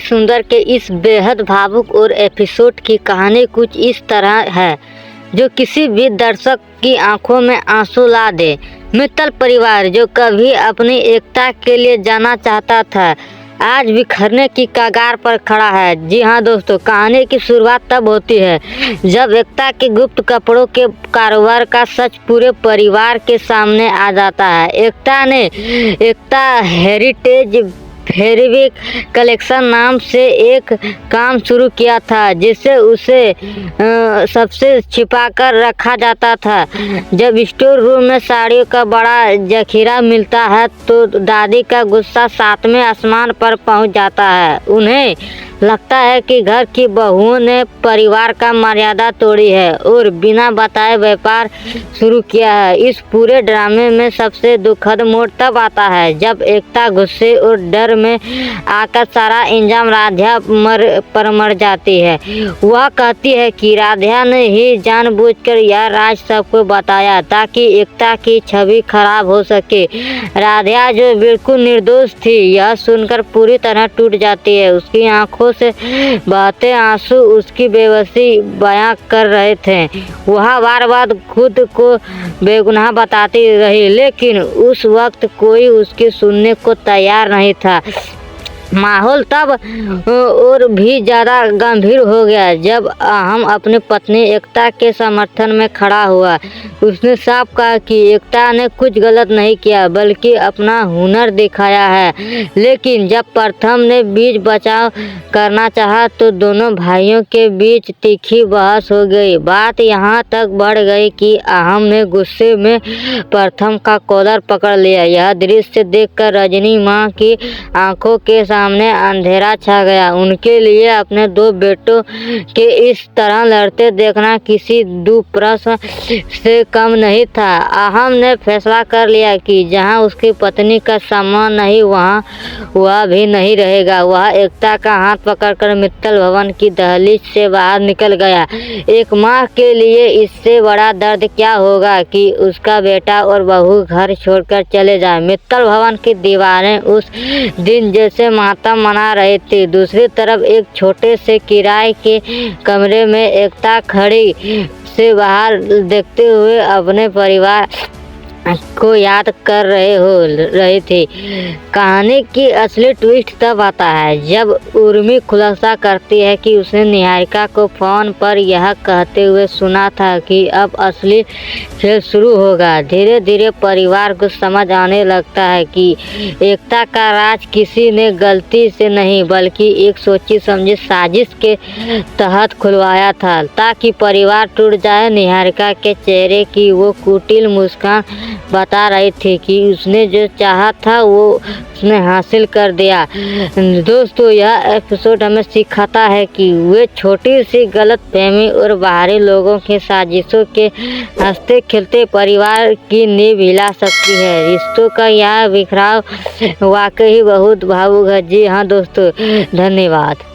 सुंदर के इस बेहद भावुक और एपिसोड की कहानी कुछ इस तरह है जो किसी भी दर्शक की आंखों में आंसू ला दे। मित्तल परिवार जो कभी अपनी एकता के लिए जाना चाहता था, आज बिखरने की कगार पर खड़ा है। जी हाँ दोस्तों, कहानी की शुरुआत तब होती है जब एकता के गुप्त कपड़ों के कारोबार का सच पूरे परिवार के सामने आ जाता है। एकता हेरिटेज फेरिविक कलेक्शन नाम से एक काम शुरू किया था जिसे उसे सबसे छिपाकर रखा जाता था। जब स्टोर रूम में साड़ियों का बड़ा जखीरा मिलता है तो दादी का गुस्सा सातवें आसमान पर पहुंच जाता है। उन्हें लगता है कि घर की बहुओं ने परिवार का मर्यादा तोड़ी है और बिना बताए व्यापार शुरू किया है। इस पूरे ड्रामे में सबसे दुखद मोड़ तब आता है जब एकता गुस्से और डर में आकर सारा इंजाम राधा पर मर जाती है। वह कहती है कि राधा ने ही जानबूझकर यह राज सबको बताया ताकि एकता की छवि खराब हो सके। राधा जो बिल्कुल निर्दोष थी, यह सुनकर पूरी तरह टूट जाती है। उसकी आंखों से बहते आंसू उसकी बेबसी बयां कर रहे थे। वह बार बार खुद को बेगुनाह बताती रही, लेकिन उस वक्त कोई उसकी सुनने को तैयार नहीं था। माहौल तब और भी ज़्यादा गंभीर हो गया जब हम अपनी पत्नी एकता के समर्थन में खड़ा हुआ। उसने साफ कहा कि एकता ने कुछ गलत नहीं किया बल्कि अपना हुनर दिखाया है। लेकिन जब प्रथम ने बीच बचाव करना चाहा तो दोनों भाइयों के बीच तीखी बहस हो गई। बात यहाँ तक बढ़ गई कि अहम ने गुस्से में प्रथम का कॉलर पकड़ लिया। यह दृश्य देखकर रजनी माँ की आंखों के सामने अंधेरा छा गया। उनके लिए अपने दो बेटों के इस तरह लड़ते देखना किसी दुष्प्रसन्न से कम नहीं था। अहम ने फैसला कर लिया कि जहां उसकी पत्नी का सम्मान नहीं, वहां वह भी नहीं रहेगा। वह एकता का हाथ पकड़कर मित्तल भवन की दहलीज से बाहर निकल गया। एक माँ के लिए इससे बड़ा दर्द क्या होगा कि उसका बेटा और बहू घर छोड़कर चले जाए। मित्तल भवन की दीवारें उस दिन जैसे मातम मना रही थी। दूसरी तरफ एक छोटे से किराए के कमरे में एकता खड़ी से बाहर देखते हुए अपने परिवार को याद कर रही थी। कहानी की असली ट्विस्ट तब आता है जब उर्मी खुलासा करती है कि उसने निहारिका को फोन पर यह कहते हुए सुना था कि अब असली खेल शुरू होगा। धीरे धीरे परिवार को समझ आने लगता है कि एकता का राज किसी ने गलती से नहीं बल्कि एक सोची समझी साजिश के तहत खुलवाया था ताकि परिवार टूट जाए। निहारिका के चेहरे की वो कुटिल मुस्कान बता रही थी कि उसने जो चाहा था वो उसने हासिल कर दिया। दोस्तों, यह एपिसोड हमें सिखाता है कि वे छोटी सी गलतफहमी और बाहरी लोगों की साजिशों के हंसते खेलते परिवार की नींव हिला सकती है। रिश्तों का यह बिखराव वाकई बहुत भावुक है। जी हाँ दोस्तों, धन्यवाद।